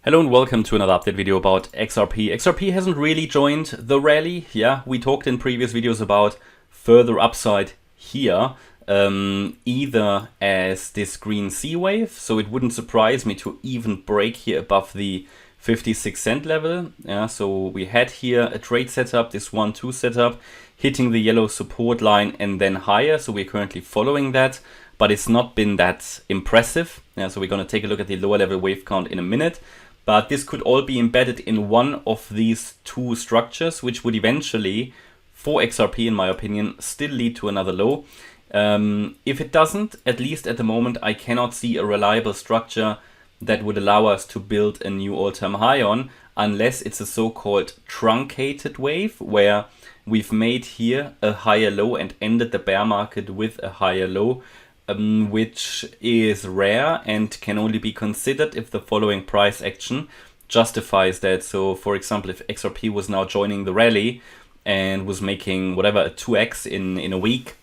Hello and welcome to another update video about XRP. XRP hasn't really joined the rally. Yeah, we talked in previous videos about further upside here, either as this green C wave, so it wouldn't surprise me to even break here above the 56 cent level. Yeah, so we had here a trade setup, this 1-2 setup, hitting the yellow support line and then higher. So we're currently following that, but it's not been that impressive. Yeah, so we're going to take a look at the lower level wave count in a minute. But this could all be embedded in one of these two structures, which would eventually, for XRP in my opinion, still lead to another low. If it doesn't, at least at the moment, I cannot see a reliable structure that would allow us to build a new all-time high on, unless it's a so-called truncated wave, where we've made here a higher low and ended the bear market with a higher low. Which is rare and can only be considered if the following price action justifies that. So for example, if XRP was now joining the rally and was making whatever a 2x in a week,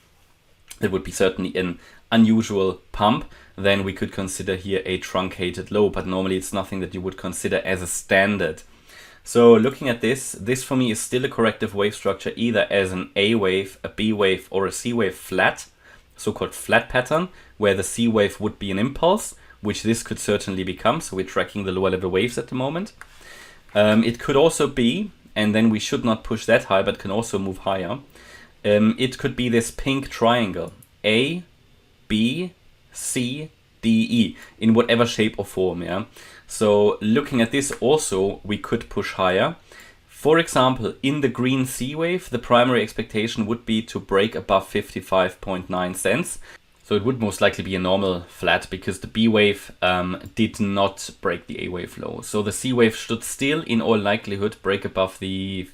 it would be certainly an unusual pump. Then we could consider here a truncated low, but normally it's nothing that you would consider as a standard. So looking at this for me is still a corrective wave structure, either as an A wave, a B wave, or a C wave flat. So-called flat pattern, where the C wave would be an impulse, which this could certainly become. So we're tracking the lower level waves at the moment. It could also be, and then we should not push that high, but can also move higher. It could be this pink triangle, A, B, C, D, E, in whatever shape or form. Yeah. So looking at this also, we could push higher. For example, in the green C wave, the primary expectation would be to break above 55.9 cents. So it would most likely be a normal flat, because the B wave did not break the A wave low. So the C wave should still, in all likelihood, break above the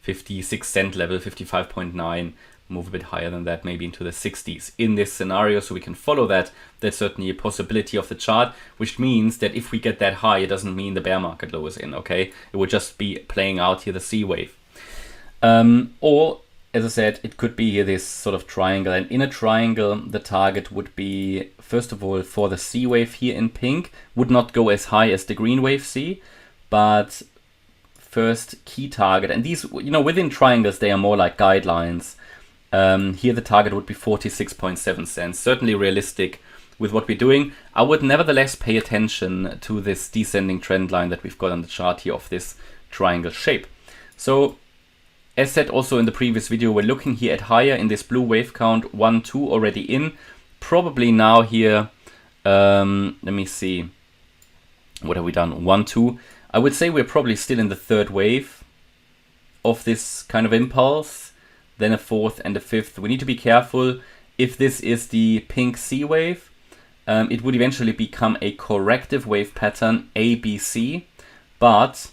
56 cent level, 55.9, move a bit higher than that, maybe into the 60s in this scenario. So we can follow that. That's certainly a possibility of the chart, which means that if we get that high, it doesn't mean the bear market low is in, okay? It would just be playing out here the C wave. Or, as I said, it could be here this sort of triangle. And in a triangle, the target would be, first of all, for the C wave here in pink, would not go as high as the green wave C, but first key target. And these, within triangles, they are more like guidelines. Here the target would be 46.7 cents, certainly realistic with what we're doing. I would nevertheless pay attention to this descending trend line that we've got on the chart here of this triangle shape. So as said also in the previous video, we're looking here at higher in this blue wave count, 1-2 already in. Probably now here, let me see, what have we done? 1-2. I would say we're probably still in the third wave of this kind of impulse. Then a fourth and a fifth. We need to be careful. If this is the pink C wave, it would eventually become a corrective wave pattern, A, B, C. But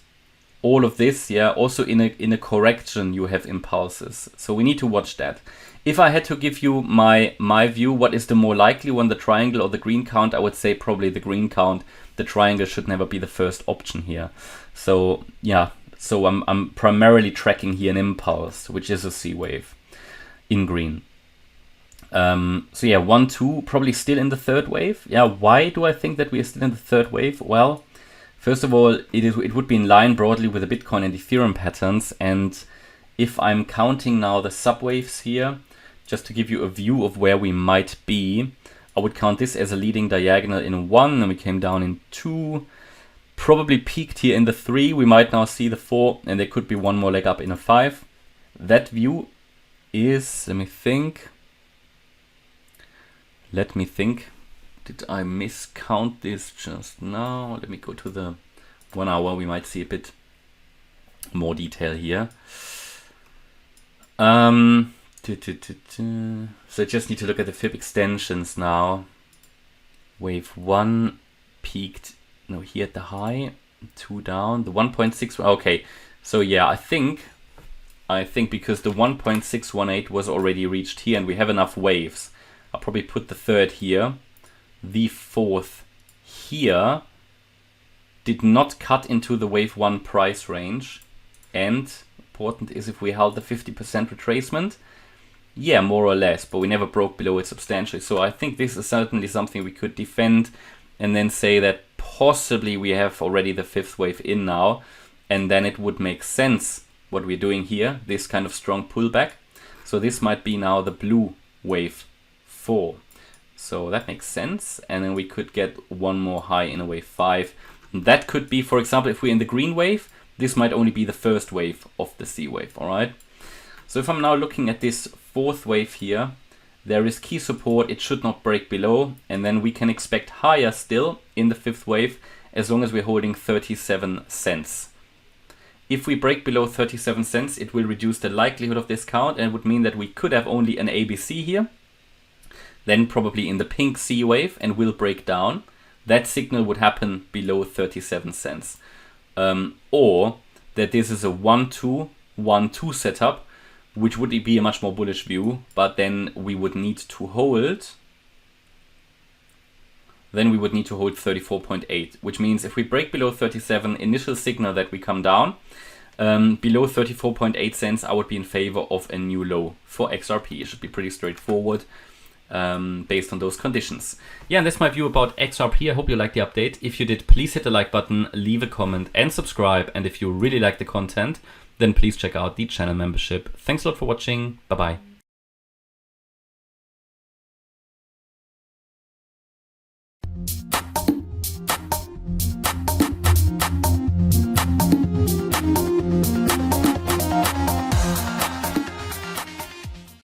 all of this, yeah, also in a correction, you have impulses. So we need to watch that. If I had to give you my view, what is the more likely one, the triangle or the green count, I would say probably the green count. The triangle should never be the first option here. So yeah. So I'm primarily tracking here an impulse, which is a C wave in green. So yeah, 1-2, probably still in the third wave. Yeah, why do I think that we are still in the third wave? Well, first of all, it would be in line broadly with the Bitcoin and Ethereum patterns. And if I'm counting now the subwaves here, just to give you a view of where we might be, I would count this as a leading diagonal in 1, and we came down in 2. Probably peaked here in the 3, we might now see the 4, and there could be one more leg up in a 5. That view is, let me think, did I miscount this just now? Let me go to the 1 hour, we might see a bit more detail here. So I just need to look at the fib extensions now. Wave 1 peaked, no, here at the high, 2 down, the 1.6, okay. So yeah, I think because the 1.618 was already reached here and we have enough waves, I'll probably put the third here, the fourth here, did not cut into the wave 1 price range, and important is if we held the 50% retracement, yeah, more or less, but we never broke below it substantially. So I think this is certainly something we could defend and then say that possibly we have already the 5th wave in now, and then it would make sense what we're doing here, this kind of strong pullback. So this might be now the blue wave 4. So that makes sense, and then we could get one more high in a wave 5. That could be, for example, if we're in the green wave, this might only be the first wave of the C wave, all right? So if I'm now looking at this 4th wave here, there is key support, it should not break below, and then we can expect higher still in the 5th wave as long as we're holding 37 cents. If we break below 37 cents, it will reduce the likelihood of this count, and it would mean that we could have only an ABC here, then probably in the pink C wave, and will break down. That signal would happen below 37 cents. Or that this is a 1-2-1-2 setup, which would be a much more bullish view, but then we would need to hold. Then we would need to hold 34.8, which means if we break below 37, initial signal that we come down, below 34.8 cents, I would be in favor of a new low for XRP. It should be pretty straightforward based on those conditions. Yeah, and that's my view about XRP. I hope you liked the update. If you did, please hit the like button, leave a comment and subscribe. And if you really like the content, then please check out the channel membership. Thanks a lot for watching. Bye-bye.